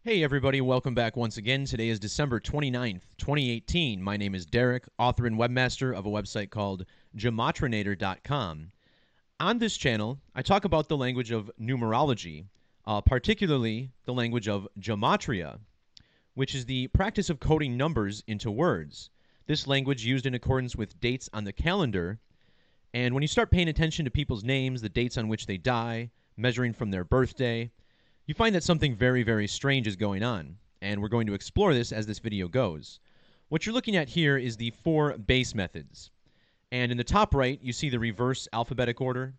Hey everybody, welcome back once again. Today is December 29th, 2018. My name is Derek, author and webmaster of a website called Gematrinator.com. On this channel, I talk about the language of numerology, particularly the language of Gematria, which is the practice of coding numbers into words. This language used in accordance with dates on the calendar, and when you start paying attention to people's names, the dates on which they die, measuring from their birthday, you find that something very, very strange is going on, and we're going to explore this as this video goes. What you're looking at here is the 4 base methods, and in the top right, you see the reverse alphabetic order.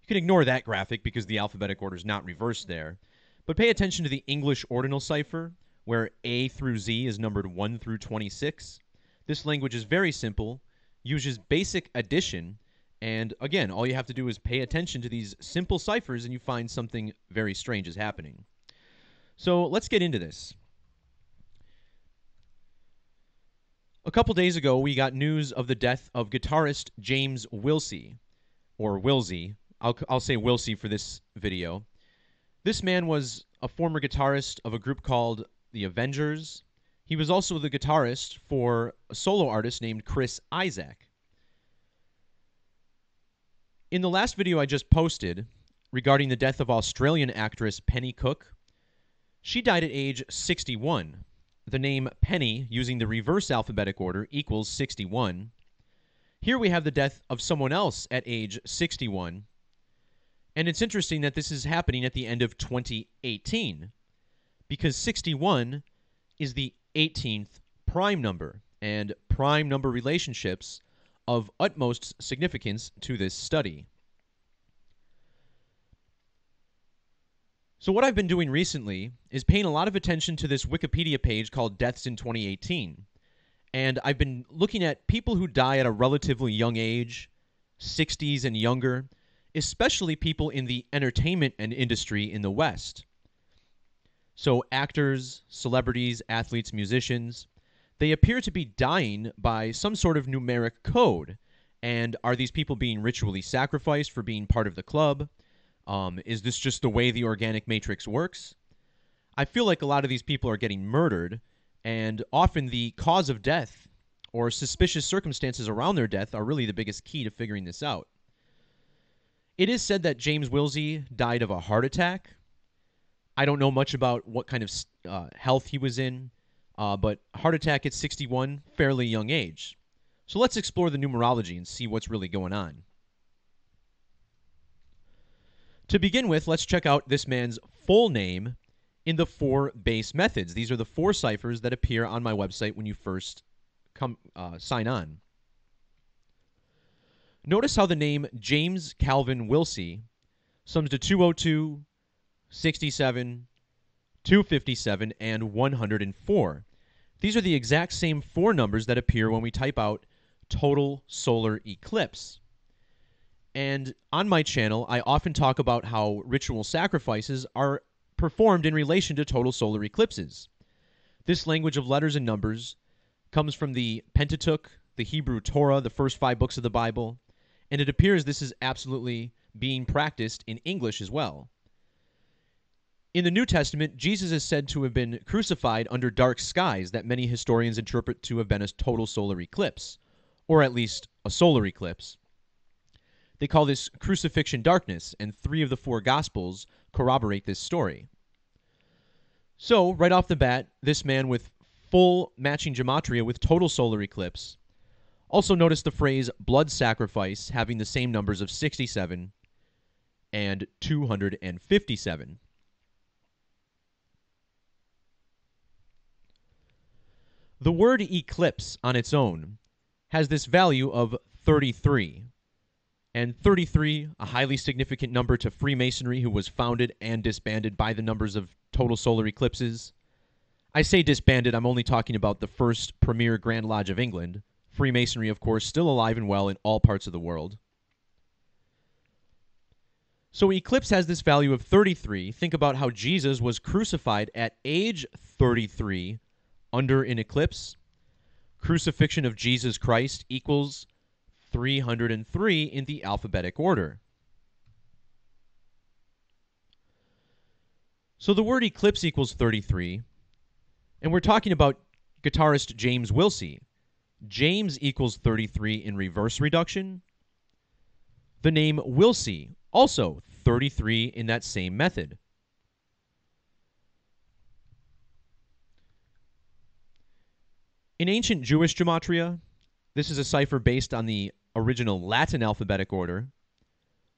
You can ignore that graphic because the alphabetic order is not reversed there, but pay attention to the English ordinal cipher, where A through Z is numbered 1 through 26. This language is very simple, uses basic addition, and again, all you have to do is pay attention to these simple ciphers and you find something very strange is happening. So let's get into this. A couple days ago, we got news of the death of guitarist James Wilsey, or Wilsey. I'll say Wilsey for this video. This man was a former guitarist of a group called the Avengers. He was also the guitarist for a solo artist named Chris Isaak. In the last video I just posted regarding the death of Australian actress Penny Cook, she died at age 61. The name Penny, using the reverse alphabetic order, equals 61. Here we have the death of someone else at age 61. And it's interesting that this is happening at the end of 2018, because 61 is the 18th prime number, and prime number relationships of utmost significance to this study. So what I've been doing recently is paying a lot of attention to this Wikipedia page called Deaths in 2018. And I've been looking at people who die at a relatively young age, 60s and younger, especially people in the entertainment and industry in the West. So actors, celebrities, athletes, musicians, they appear to be dying by some sort of numeric code. And are these people being ritually sacrificed for being part of the club? Is this just the way the organic matrix works? I feel like a lot of these people are getting murdered, and often the cause of death or suspicious circumstances around their death are really the biggest key to figuring this out. It is said that James Wilsey died of a heart attack. I don't know much about what kind of health he was in, but heart attack at 61, fairly young age. So let's explore the numerology and see what's really going on. To begin with, let's check out this man's full name in the 4 base methods. These are the 4 ciphers that appear on my website when you first sign on. Notice how the name James Calvin Wilsey sums to 202, 67, 257, and 104. These are the exact same 4 numbers that appear when we type out total solar eclipse. And on my channel, I often talk about how ritual sacrifices are performed in relation to total solar eclipses. This language of letters and numbers comes from the Pentateuch, the Hebrew Torah, the first 5 books of the Bible, and it appears this is absolutely being practiced in English as well. In the New Testament, Jesus is said to have been crucified under dark skies that many historians interpret to have been a total solar eclipse, or at least a solar eclipse. They call this crucifixion darkness, and 3 of the 4 Gospels corroborate this story. So, right off the bat, this man with full matching gematria with total solar eclipse. Also notice the phrase blood sacrifice having the same numbers of 67 and 257. The word eclipse on its own has this value of 33. And 33, a highly significant number to Freemasonry, who was founded and disbanded by the numbers of total solar eclipses. I say disbanded, I'm only talking about the first premier Grand Lodge of England. Freemasonry, of course, still alive and well in all parts of the world. So eclipse has this value of 33. Think about how Jesus was crucified at age 33 under an eclipse. Crucifixion of Jesus Christ equals 303 in the alphabetic order. So the word eclipse equals 33, and we're talking about guitarist James Wilsey. James equals 33 in reverse reduction. The name Wilsey, also 33 in that same method. In ancient Jewish Gematria, this is a cipher based on the original Latin alphabetic order.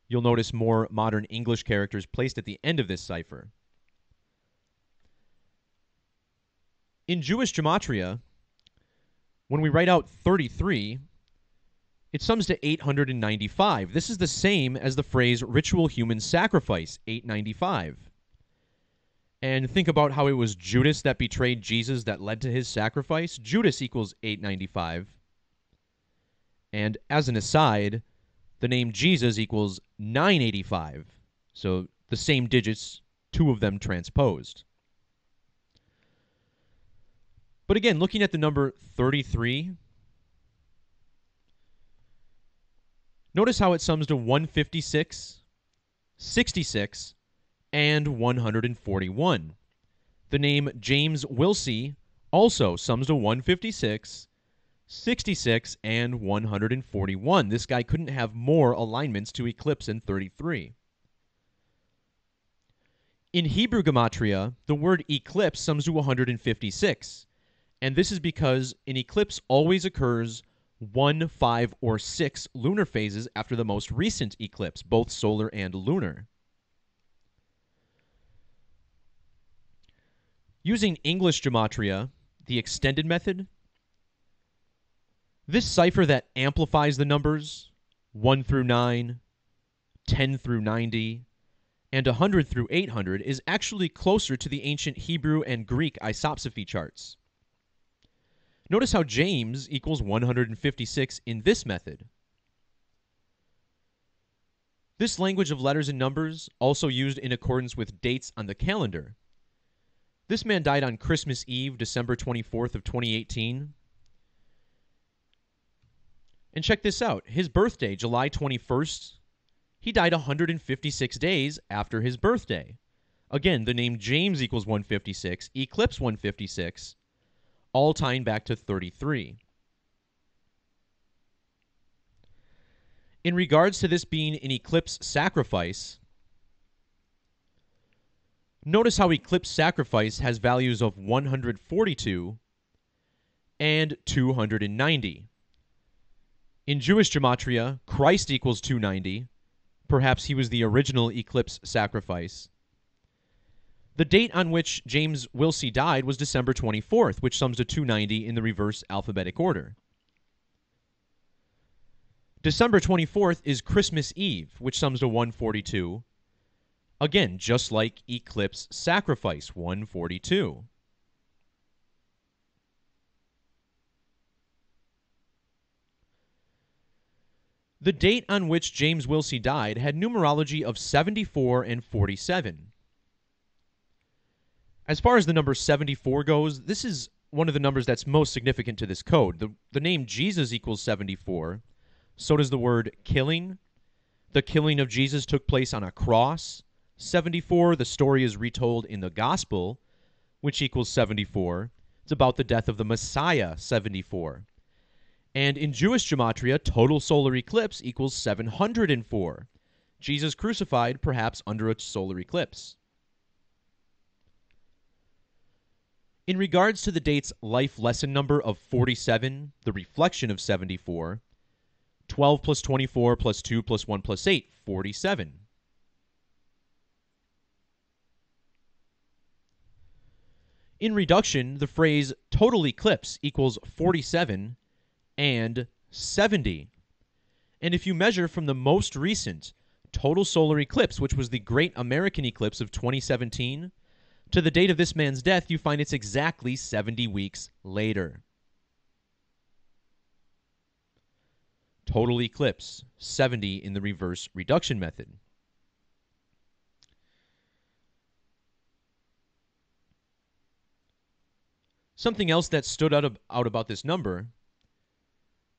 You'll notice more modern English characters placed at the end of this cipher. In Jewish Gematria, when we write out 33, it sums to 895. This is the same as the phrase ritual human sacrifice, 895. And think about how it was Judas that betrayed Jesus that led to his sacrifice. Judas equals 895. And as an aside, the name Jesus equals 985. So the same digits, two of them transposed. But again, looking at the number 33, notice how it sums to 156, 66, and 141. The name James Wilsey also sums to 156, 66, and 141. This guy couldn't have more alignments to eclipse in 33. In Hebrew Gematria, the word eclipse sums to 156. And this is because an eclipse always occurs 1, 5, or 6 lunar phases after the most recent eclipse, both solar and lunar. Using English Gematria, the extended method, this cipher that amplifies the numbers 1 through 9, 10 through 90, and 100 through 800 is actually closer to the ancient Hebrew and Greek isopsephy charts. Notice how James equals 156 in this method. This language of letters and numbers also used in accordance with dates on the calendar. This man died on Christmas Eve, December 24th of 2018. And check this out. His birthday, July 21st, he died 156 days after his birthday. Again, the name James equals 156, eclipse 156, all tying back to 33. In regards to this being an eclipse sacrifice, notice how eclipse sacrifice has values of 142 and 290. In Jewish Gematria, Christ equals 290. Perhaps he was the original eclipse sacrifice. The date on which James Wilsey died was December 24th, which sums to 290 in the reverse alphabetic order. December 24th is Christmas Eve, which sums to 142. Again, just like eclipse sacrifice, 142. The date on which James Wilsey died had numerology of 74 and 47. As far as the number 74 goes, this is one of the numbers that's most significant to this code. The name Jesus equals 74. So does the word killing. The killing of Jesus took place on a cross. 74, the story is retold in the Gospel, which equals 74. It's about the death of the Messiah, 74. And in Jewish Gematria, total solar eclipse equals 704. Jesus crucified, perhaps under a solar eclipse. In regards to the date's life lesson number of 47, the reflection of 74, 12 plus 24 plus 2 plus 1 plus 8, 47. In reduction, the phrase total eclipse equals 47 and 70. And if you measure from the most recent total solar eclipse, which was the Great American Eclipse of 2017, to the date of this man's death, you find it's exactly 70 weeks later. Total eclipse, 70 in the reverse reduction method. Something else that stood out about this number,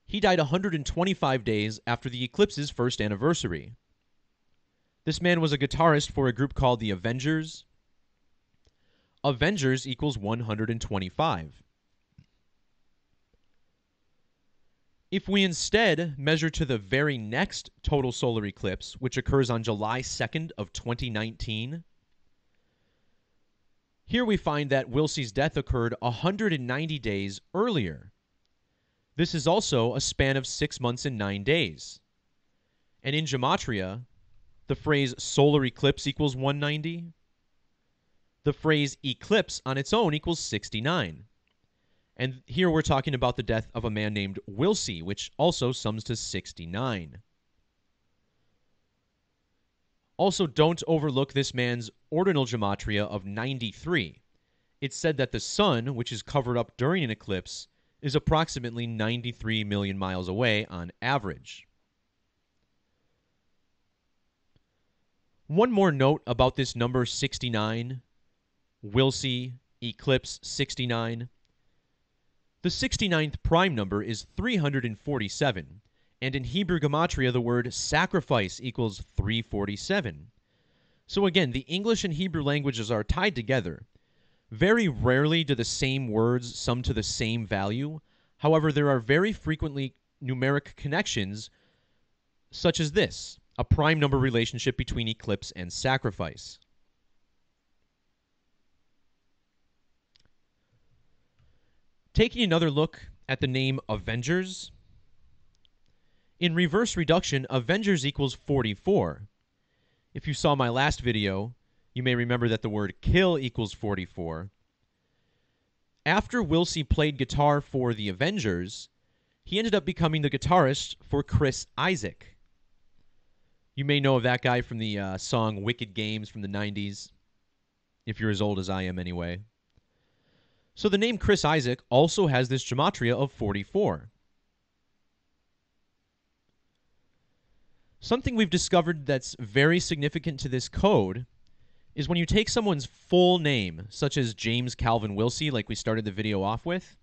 he died 125 days after the eclipse's first anniversary. This man was a guitarist for a group called the Avengers. Avengers equals 125. If we instead measure to the very next total solar eclipse, which occurs on July 2nd of 2019, here we find that Wilsey's death occurred 190 days earlier. This is also a span of 6 months and 9 days. And in Gematria, the phrase solar eclipse equals 190. The phrase eclipse on its own equals 69. And here we're talking about the death of a man named Wilsey, which also sums to 69. Also, don't overlook this man's ordinal gematria of 93. It's said that the sun, which is covered up during an eclipse, is approximately 93 million miles away on average. One more note about this number 69, Wilsey, eclipse 69. The 69th prime number is 347, and in Hebrew Gematria the word sacrifice equals 347. So again, the English and Hebrew languages are tied together. Very rarely do the same words sum to the same value. However, there are very frequently numeric connections, such as this, a prime number relationship between eclipse and sacrifice. Taking another look at the name Avengers. In reverse reduction, Avengers equals 44. If you saw my last video, you may remember that the word kill equals 44. After Wilsey played guitar for the Avengers, he ended up becoming the guitarist for Chris Isaak. You may know of that guy from the song Wicked Games from the 90s, if you're as old as I am anyway. So the name Chris Isaak also has this gematria of 44. Something we've discovered that's very significant to this code is when you take someone's full name, such as James Calvin Wilsey, like we started the video off with,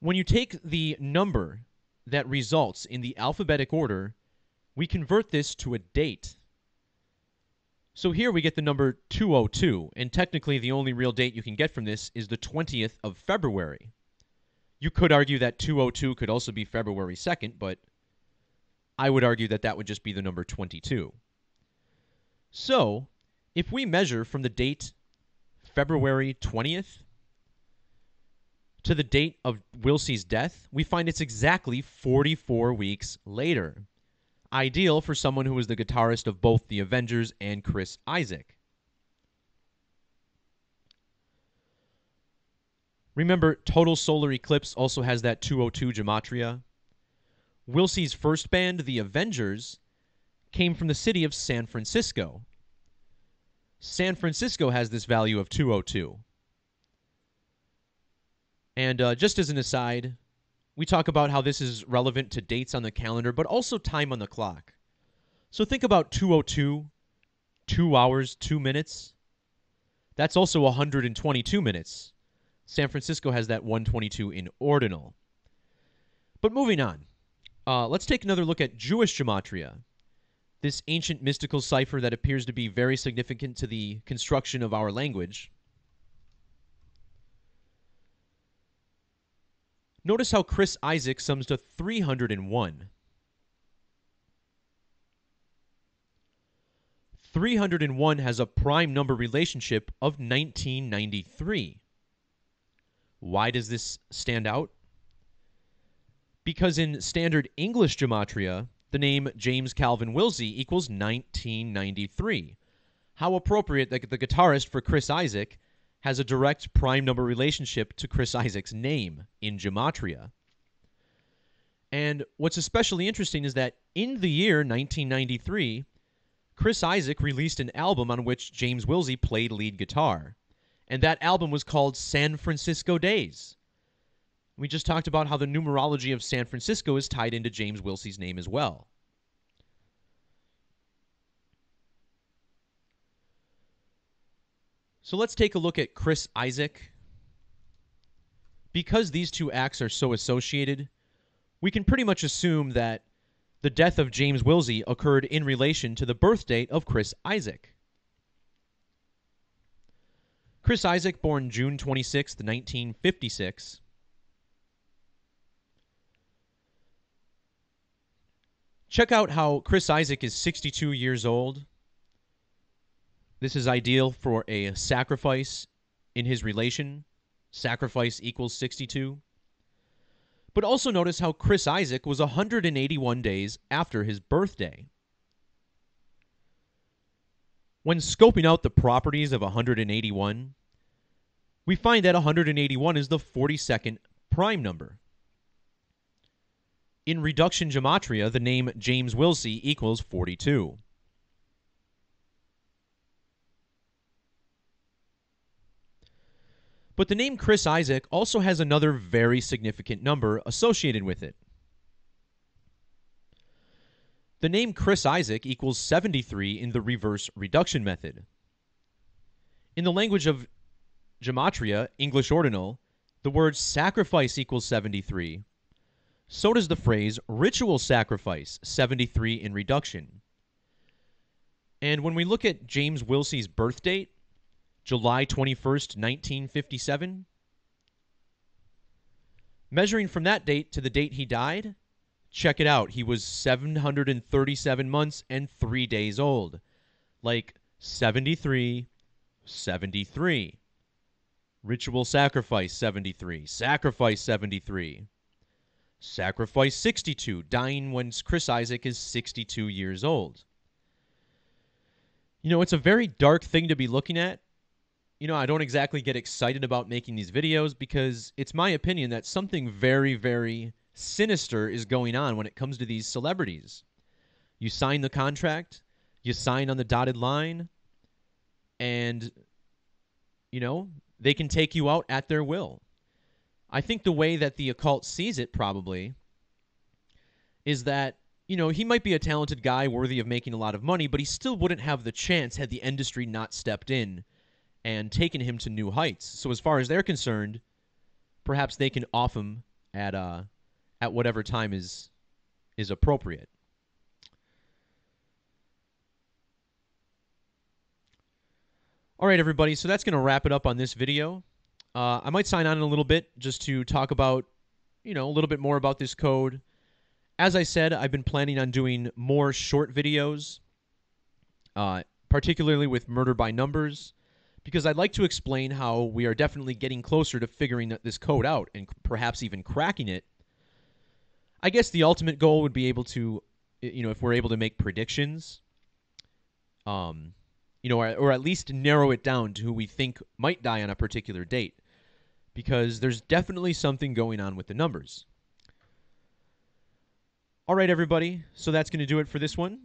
when you take the number that results in the alphabetic order, we convert this to a date. So here we get the number 202, and technically the only real date you can get from this is the 20th of February. You could argue that 202 could also be February 2nd, but I would argue that that would just be the number 22. So, if we measure from the date February 20th to the date of Wilsey's death, we find it's exactly 44 weeks later. Ideal for someone who was the guitarist of both the Avengers and Chris Isaak. Remember, total solar eclipse also has that 202 gematria. Wilsey's first band, the Avengers, came from the city of San Francisco. San Francisco has this value of 202. And just as an aside, we talk about how this is relevant to dates on the calendar, but also time on the clock. So think about 202, 2 hours, 2 minutes. That's also 122 minutes. San Francisco has that 122 in ordinal. But moving on, let's take another look at Jewish gematria, this ancient mystical cipher that appears to be very significant to the construction of our language. Notice how Chris Isaak sums to 301. 301 has a prime number relationship of 1993. Why does this stand out? Because in standard English gematria, the name James Calvin Wilsey equals 1993. How appropriate that the guitarist for Chris Isaak has a direct prime number relationship to Chris Isaak's name in gematria. And what's especially interesting is that in the year 1993, Chris Isaak released an album on which James Wilsey played lead guitar. And that album was called San Francisco Days. We just talked about how the numerology of San Francisco is tied into James Wilsey's name as well. So let's take a look at Chris Isaak. Because these two acts are so associated, we can pretty much assume that the death of James Wilsey occurred in relation to the birth date of Chris Isaak. Chris Isaak, born June 26, 1956. Check out how Chris Isaak is 62 years old. This is ideal for a sacrifice in his relation. Sacrifice equals 62. But also notice how Chris Isaak was 181 days after his birthday. When scoping out the properties of 181, we find that 181 is the 42nd prime number. In reduction gematria, the name James Wilsey equals 42. But the name Chris Isaak also has another very significant number associated with it. The name Chris Isaak equals 73 in the reverse reduction method. In the language of Gematria, English ordinal, the word sacrifice equals 73. So does the phrase ritual sacrifice, 73 in reduction. And when we look at James Wilsey's birth date, July 21st, 1957, measuring from that date to the date he died, check it out. He was 737 months and 3 days old. Like 73, 73. Ritual sacrifice, 73. Sacrifice, 73. Sacrifice, 62. Dying when Chris Isaak is 62 years old. You know, it's a very dark thing to be looking at. You know, I don't exactly get excited about making these videos because it's my opinion that something very, very sinister is going on when it comes to these celebrities. You sign the contract, you sign on the dotted line, and, you know, they can take you out at their will. I think the way that the occult sees it probably is that, you know, he might be a talented guy worthy of making a lot of money, but he still wouldn't have the chance had the industry not stepped in and taken him to new heights. So as far as they're concerned, perhaps they can off him at whatever time is appropriate. All right, everybody, so that's going to wrap it up on this video. I might sign on in a little bit just to talk about, you know, a little bit more about this code. As I said, I've been planning on doing more short videos, particularly with murder by numbers, because I'd like to explain how we are definitely getting closer to figuring this code out and perhaps even cracking it. I guess the ultimate goal would be able to, you know, if we're able to make predictions, you know, or at least narrow it down to who we think might die on a particular date, because there's definitely something going on with the numbers. All right, everybody, so that's going to do it for this one.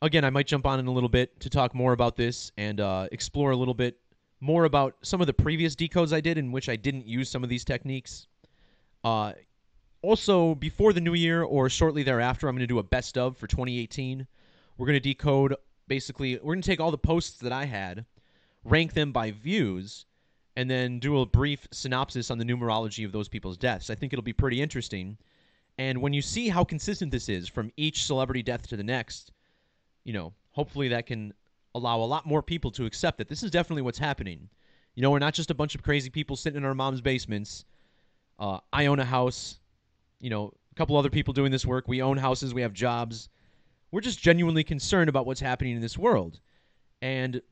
Again, I might jump on in a little bit to talk more about this and explore a little bit more about some of the previous decodes I did in which I didn't use some of these techniques. Also, before the new year or shortly thereafter, I'm going to do a best of for 2018. We're going to decode, basically, we're going to take all the posts that I had, rank them by views, and then do a brief synopsis on the numerology of those people's deaths. I think it'll be pretty interesting. And when you see how consistent this is from each celebrity death to the next, you know, hopefully that can allow a lot more people to accept that this is definitely what's happening. You know, we're not just a bunch of crazy people sitting in our mom's basements. I own a house. You know, a couple other people doing this work. We own houses. We have jobs. We're just genuinely concerned about what's happening in this world. And,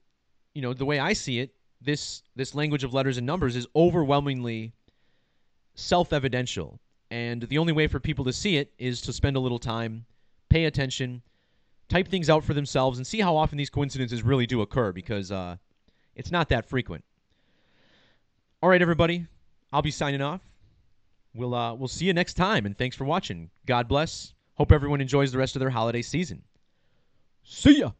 you know, the way I see it, this language of letters and numbers is overwhelmingly self-evidential. And the only way for people to see it is to spend a little time, pay attention, type things out for themselves, and see how often these coincidences really do occur, because it's not that frequent. All right, everybody. I'll be signing off. We'll see you next time, and thanks for watching. God bless. Hope everyone enjoys the rest of their holiday season. See ya!